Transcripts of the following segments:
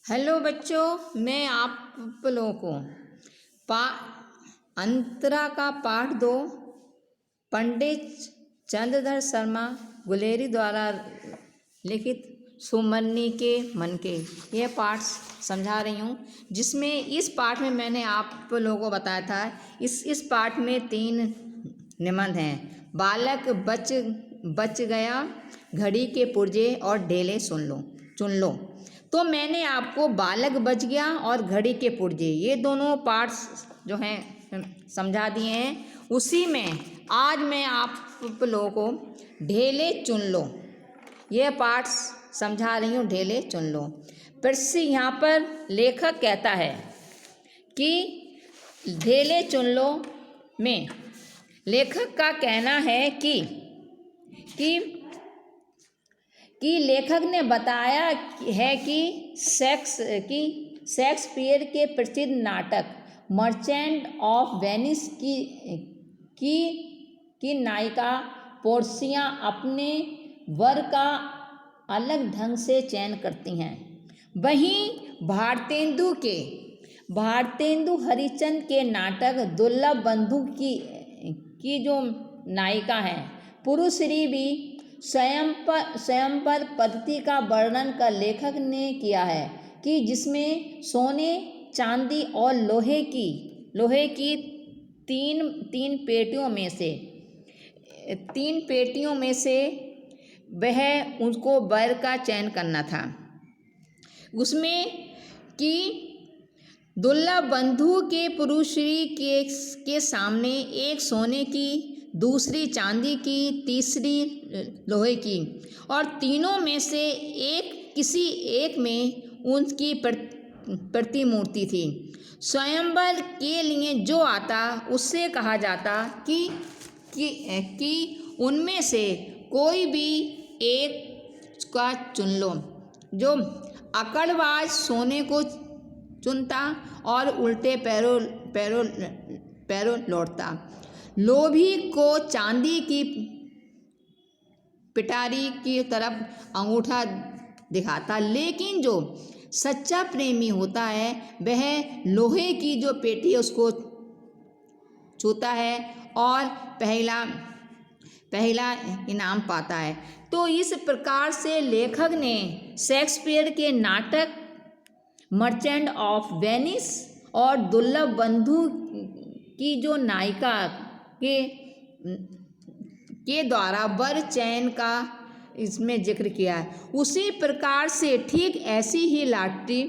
Hello बच्चों, मैं आप लोगों को पा अंतरा का पाठ 2 पंडित चंद्रधर शर्मा गुलेरी द्वारा लिखित सुमन्नी के मन के यह पाठ समझा रही हूँ। जिसमें इस पाठ में मैंने आप लोगों को बताया था, इस पाठ में 3 निबंध हैं। बालक बच गया, घड़ी के पुर्जे और ढेले चुन लो। तो मैंने आपको बालक बच गया और घड़ी के पुर्जे ये दोनों पार्ट्स जो हैं समझा दिए हैं। उसी में आज मैं आप लोगों को ढेले चुन लो ये पार्ट्स समझा रही हूँ। ढेले चुन लो। फिर से यहाँ पर लेखक कहता है कि ढेले चुन लो में लेखक का कहना है कि लेखक ने बताया है कि शेक्सपियर के प्रसिद्ध नाटक मर्चेंट ऑफ वेनिस की नायिका पोर्सिया अपने वर का अलग ढंग से चयन करती हैं। वहीं भारतेंदु हरिश्चंद्र के नाटक दुर्लभ बंधु की जो नायिका है पुरुश्री भी स्वयंवर पद्धति का वर्णन कर लेखक ने किया है कि जिसमें सोने, चांदी और लोहे की तीन पेटियों में से वह उनको वर का चयन करना था। उसमें कि दुर्लभ बंधु के पुरुश्री के सामने एक सोने की, दूसरी चांदी की, तीसरी लोहे की और तीनों में से किसी एक में उनकी प्रतिमूर्ति थी। स्वयंवर के लिए जो आता उससे कहा जाता कि उनमें से कोई भी एक का चुन लो। जो अकड़बाज सोने को चुनता और उल्टे पैरों लौटता। लोभी को चांदी की पिटारी की तरफ अंगूठा दिखाता। लेकिन जो सच्चा प्रेमी होता है वह लोहे की जो पेटी है उसको छूता है और पहला इनाम पाता है। तो इस प्रकार से लेखक ने शेक्सपियर के नाटक मर्चेंट ऑफ वेनिस और दुर्लभ बंधु की जो नायिका के द्वारा वर चयन का इसमें जिक्र किया है। उसी प्रकार से ठीक ऐसी ही लॉटरी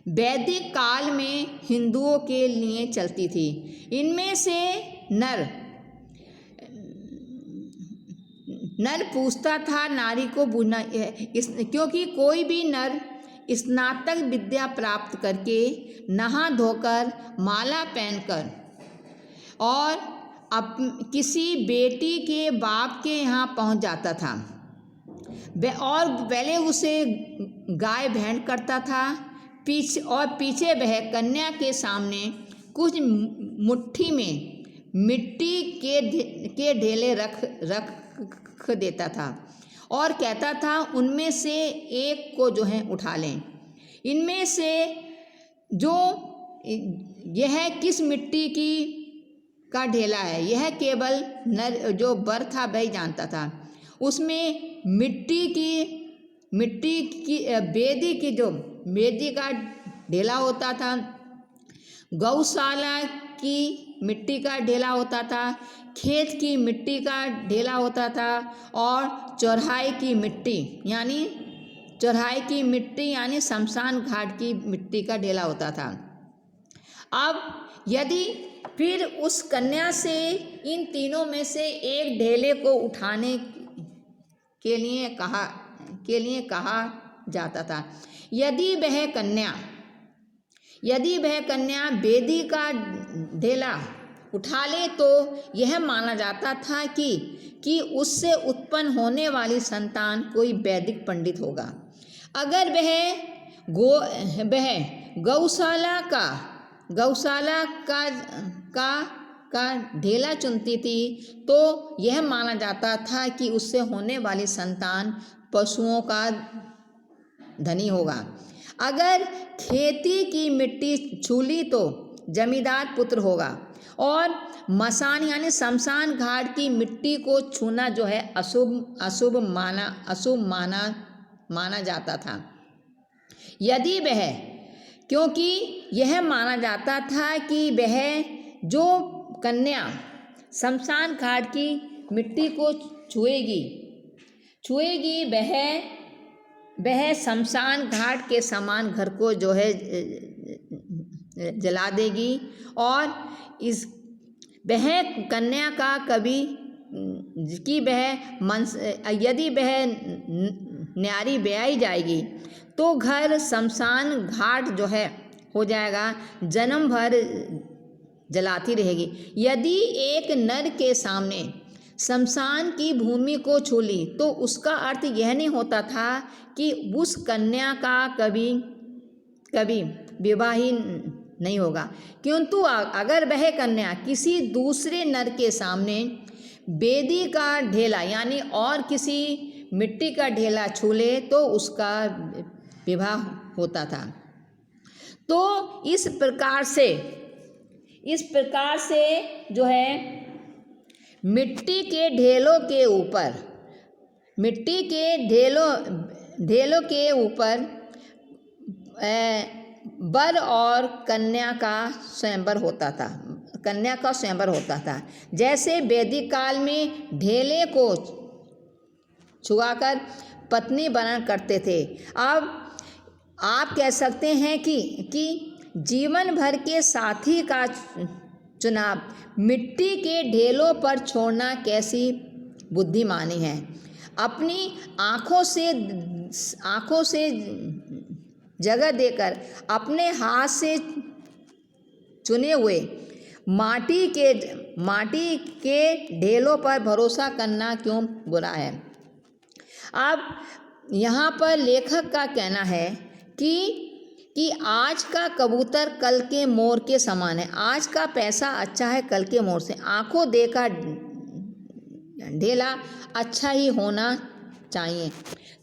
वैदिक काल में हिंदुओं के लिए चलती थी। इनमें से नर पूछता था नारी को बूझना, क्योंकि कोई भी नर स्नातक विद्या प्राप्त करके नहा धोकर माला पहनकर और किसी बेटी के बाप के यहाँ पहुँच जाता था और पहले उसे गाय भेंट करता था। पीछे वह कन्या के सामने कुछ मुट्ठी में मिट्टी के ढेले रख देता था और कहता था उनमें से एक को जो है उठा लें। इनमें से जो यह किस मिट्टी का ढेला है यह केवल नर जो वर था वही जानता था। उसमें मिट्टी की बेदी का ढेला होता था, गौशाला की मिट्टी का ढेला होता था, खेत की मिट्टी का ढेला होता था और चौराहे की मिट्टी यानी शमशान घाट की मिट्टी का ढेला होता था। अब यदि फिर उस कन्या से इन तीनों में से एक ढेले को उठाने के लिए कहा जाता था। यदि वह कन्या बेदी का ढेला उठा ले तो यह माना जाता था कि उससे उत्पन्न होने वाली संतान कोई वैदिक पंडित होगा। अगर वह गौशाला का ढेला चुनती थी तो यह माना जाता था कि उससे होने वाली संतान पशुओं का धनी होगा। अगर खेती की मिट्टी छूली तो जमींदार पुत्र होगा, और मसान यानी शमशान घाट की मिट्टी को छूना जो है अशुभ माना जाता था। यदि वह, क्योंकि यह माना जाता था कि वह जो कन्या शमशान घाट की मिट्टी को छुएगी वह शमशान घाट के समान घर को जो है जला देगी, और इस वह कन्या का कभी कि यदि वह न्यारी ब्याई जाएगी तो घर शमशान घाट जो है हो जाएगा, जन्म भर जलाती रहेगी। यदि एक नर के सामने शमशान की भूमि को छू ली तो उसका अर्थ यह नहीं होता था कि उस कन्या का कभी विवाह ही नहीं होगा, किंतु अगर वह कन्या किसी दूसरे नर के सामने बेदी का ढेला यानी और किसी मिट्टी का ढेला छू ले तो उसका विवाह होता था। तो इस प्रकार से जो है मिट्टी के ढेलों के ऊपर वर और कन्या का स्वयंवर होता था। जैसे वैदिक काल में ढेले को छुआकर पत्नी बनन करते थे, अब आप कह सकते हैं कि जीवन भर के साथी का चुनाव मिट्टी के ढेलों पर छोड़ना कैसी बुद्धिमानी है। अपनी आँखों से जगह देकर अपने हाथ से चुने हुए माटी के ढेलों पर भरोसा करना क्यों बुरा है। अब यहाँ पर लेखक का कहना है कि आज का कबूतर कल के मोर के समान है। आज का पैसा अच्छा है कल के मोर से। आंखों देखा ढेला अच्छा ही होना चाहिए।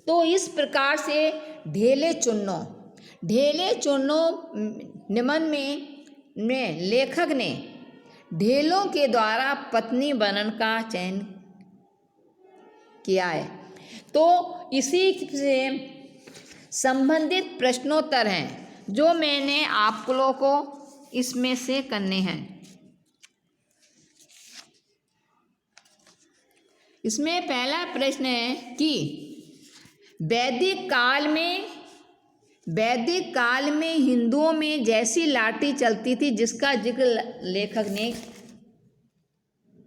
तो इस प्रकार से ढेले चुनो निबंध में लेखक ने ढेलों के द्वारा पत्नी बनन का चयन किया है। तो इसी से संबंधित प्रश्नोत्तर हैं जो मैंने आप लोगों को इसमें से करने हैं। इसमें पहला प्रश्न है कि वैदिक काल में हिंदुओं में जैसी लाठी चलती थी जिसका जिक्र लेखक ने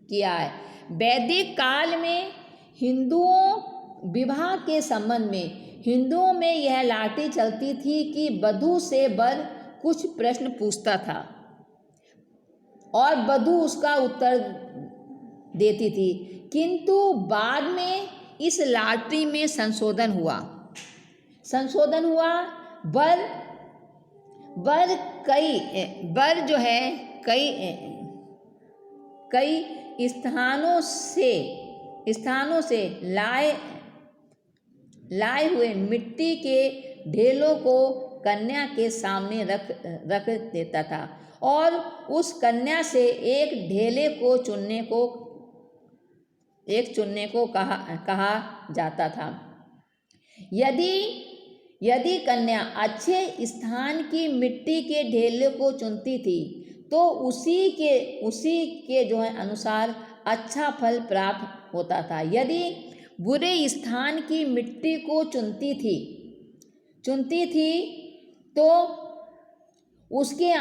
किया है। वैदिक काल में हिंदुओं विवाह के संबंध में हिंदुओं में यह लाठी चलती थी कि वधू से वर कुछ प्रश्न पूछता था और वधू उसका उत्तर देती थी, किंतु बाद में इस लाठी में संशोधन हुआ। वर जो है कई स्थानों से लाए हुए मिट्टी के ढेलों को कन्या के सामने रख देता था और उस कन्या से एक ढेले को चुनने को कहा जाता था। यदि कन्या अच्छे स्थान की मिट्टी के ढेले को चुनती थी तो उसी के जो है अनुसार अच्छा फल प्राप्त होता था। यदि बुरे स्थान की मिट्टी को चुनती थी तो उसके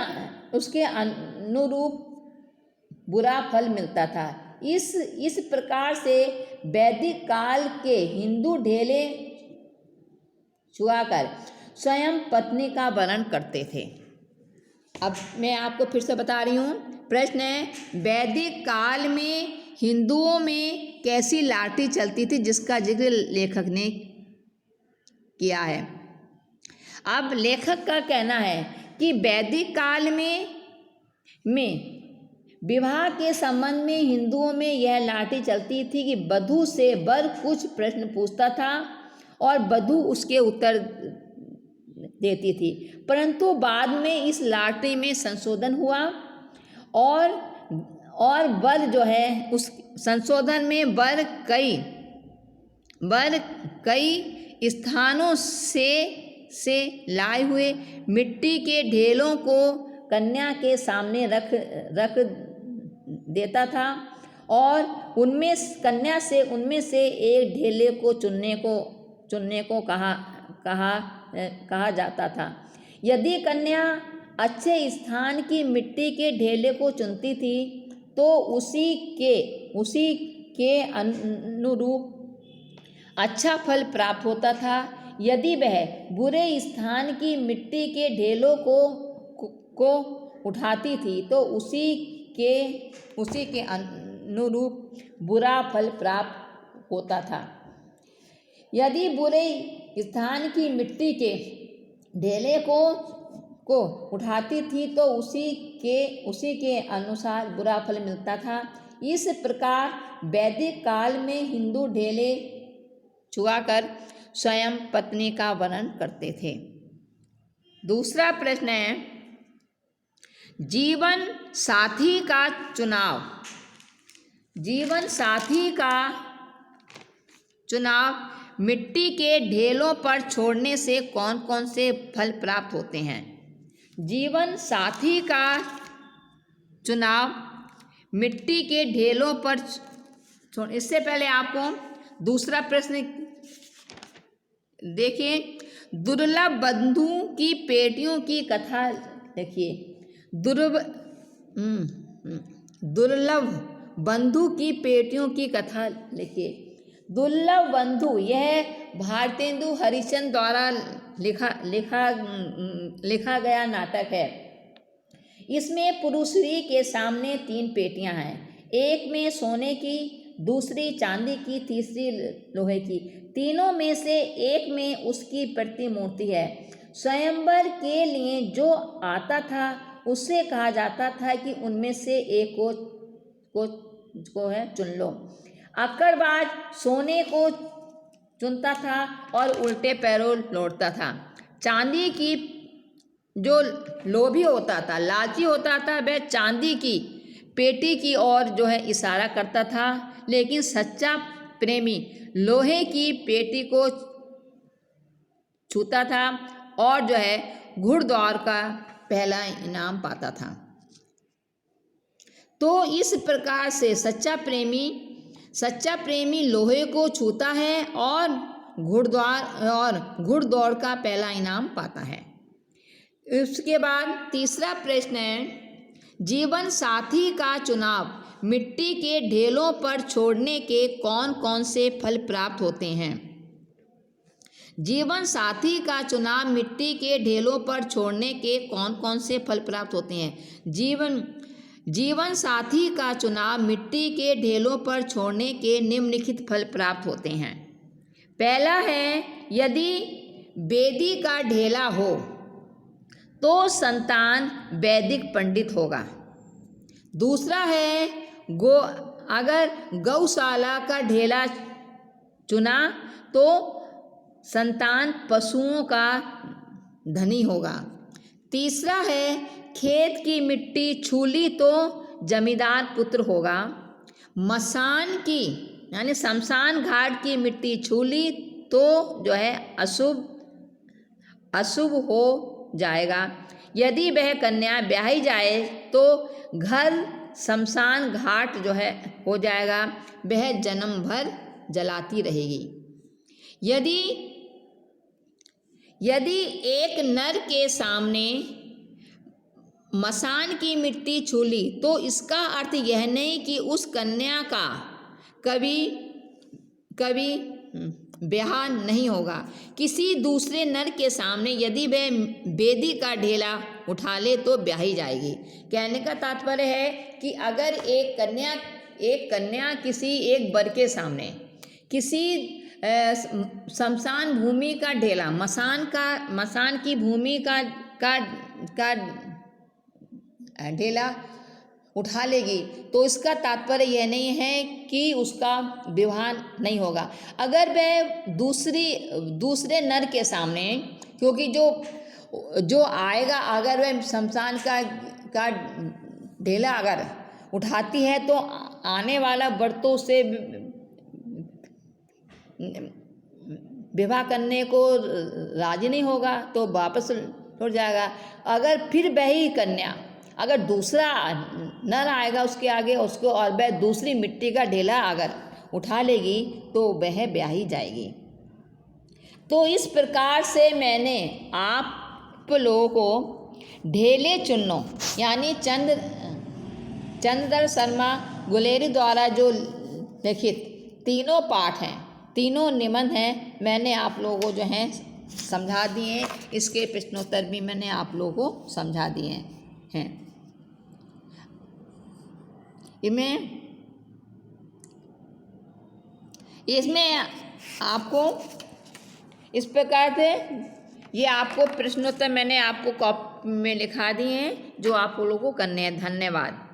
अनुरूप बुरा फल मिलता था। इस प्रकार से वैदिक काल के हिंदू ढेले छुआकर स्वयं पत्नी का वरण करते थे। अब मैं आपको फिर से बता रही हूँ। प्रश्न है, वैदिक काल में हिंदुओं में कैसी लाठी चलती थी जिसका जिक्र लेखक ने किया है। अब लेखक का कहना है कि वैदिक काल में विवाह के संबंध में हिंदुओं में यह लाठी चलती थी कि वधू से वर कुछ प्रश्न पूछता था और वधू उसके उत्तर देती थी, परंतु बाद में इस लॉटरी में संशोधन हुआ और वर जो है उस संशोधन में वर कई स्थानों से लाए हुए मिट्टी के ढेलों को कन्या के सामने रख देता था और कन्या से उनमें से एक ढेले को चुनने को कहा जाता था। यदि कन्या अच्छे स्थान की मिट्टी के ढेले को चुनती थी तो उसी के अनुरूप अच्छा फल प्राप्त होता था। यदि वह बुरे स्थान की मिट्टी के ढेलों को उठाती थी तो उसी के अनुरूप बुरा फल प्राप्त होता था। यदि बुरे स्थान की मिट्टी के ढेले को उठाती थी तो उसी के अनुसार बुरा फल मिलता था। इस प्रकार वैदिक काल में हिंदू ढेले छुआकर स्वयं पत्नी का वर्णन करते थे। दूसरा प्रश्न है, जीवन साथी का चुनाव। जीवन साथी का चुनाव मिट्टी के ढेलों पर छोड़ने से कौन कौन से फल प्राप्त होते हैं? जीवन साथी का चुनाव मिट्टी के ढेलों पर इससे पहले आपको दूसरा प्रश्न देखिए। दुर्लभ बंधु की पेटियों की कथा लिखिए। दुर्लभ बंधु की पेटियों की कथा लिखिए। दुर्लभ बंधु यह भारतेंदु हरिश्चंद्र द्वारा लिखा गया नाटक है। इसमें पुरुश्री के सामने 3 पेटियां हैं, एक में सोने की, दूसरी चांदी की, तीसरी लोहे की। तीनों में से एक में उसकी प्रतिमूर्ति है। स्वयंवर के लिए जो आता था उससे कहा जाता था कि उनमें से एक को है चुन लो। अक्कड़बाज सोने को चुनता था और उल्टे पैरों लौटता था। चांदी की जो लोभी होता था, लालची होता था, वह चांदी की पेटी की ओर जो है इशारा करता था, लेकिन सच्चा प्रेमी लोहे की पेटी को छूता था और जो है घुड़दौड़ का पहला इनाम पाता था। तो इस प्रकार से सच्चा प्रेमी लोहे को छूता है और घुड़दौड़ का पहला इनाम पाता है। उसके बाद तीसरा प्रश्न है, जीवन साथी का चुनाव मिट्टी के ढेलों पर छोड़ने के कौन कौन से फल प्राप्त होते हैं? जीवन साथी का चुनाव मिट्टी के ढेलों पर छोड़ने के कौन कौन से फल प्राप्त होते हैं? जीवन साथी का चुनाव मिट्टी के ढेलों पर छोड़ने के निम्नलिखित फल प्राप्त होते हैं। पहला है, यदि वेदी का ढेला हो तो संतान वैदिक पंडित होगा। दूसरा है, अगर गौशाला का ढेला चुना तो संतान पशुओं का धनी होगा। तीसरा है, खेत की मिट्टी छूली तो जमींदार पुत्र होगा। मसान की यानी शमशान घाट की मिट्टी छूली तो जो है अशुभ हो जाएगा। यदि वह कन्या ब्याही जाए तो घर शमशान घाट जो है हो जाएगा, वह जन्म भर जलाती रहेगी। यदि एक नर के सामने मसान की मिट्टी छूली तो इसका अर्थ यह नहीं कि उस कन्या का कभी ब्याह नहीं होगा। किसी दूसरे नर के सामने यदि वह वेदी का ढेला उठा ले तो ब्याही जाएगी। कहने का तात्पर्य है कि अगर एक कन्या किसी एक वर के सामने किसी शमशान भूमि का ढेला मसान की भूमि का ढेला उठा लेगी तो इसका तात्पर्य यह नहीं है कि उसका विवाह नहीं होगा। अगर वह दूसरे नर के सामने क्योंकि जो आएगा अगर वह शमशान का ढेला अगर उठाती है तो आने वाला व्रतों से विवाह करने को राजी नहीं होगा, तो वापस लौट जाएगा। अगर फिर वही कन्या अगर दूसरा नर आएगा उसके आगे उसको, और वह दूसरी मिट्टी का ढेला अगर उठा लेगी तो वह ब्याही जाएगी। तो इस प्रकार से मैंने आप लोगों को ढेले चुन्नों यानी चंद्रधर शर्मा गुलेरी द्वारा जो लिखित तीनों पाठ हैं, तीनों निबंध हैं, मैंने आप लोगों को जो हैं समझा दिए। इसके प्रश्नोत्तर भी मैंने आप लोगों को समझा दिए हैं। इसमें आपको इस प्रकार से ये आपको प्रश्नोत्तर मैंने आपको कॉपी में लिखा दिए हैं जो आप लोगों को करने हैं। धन्यवाद।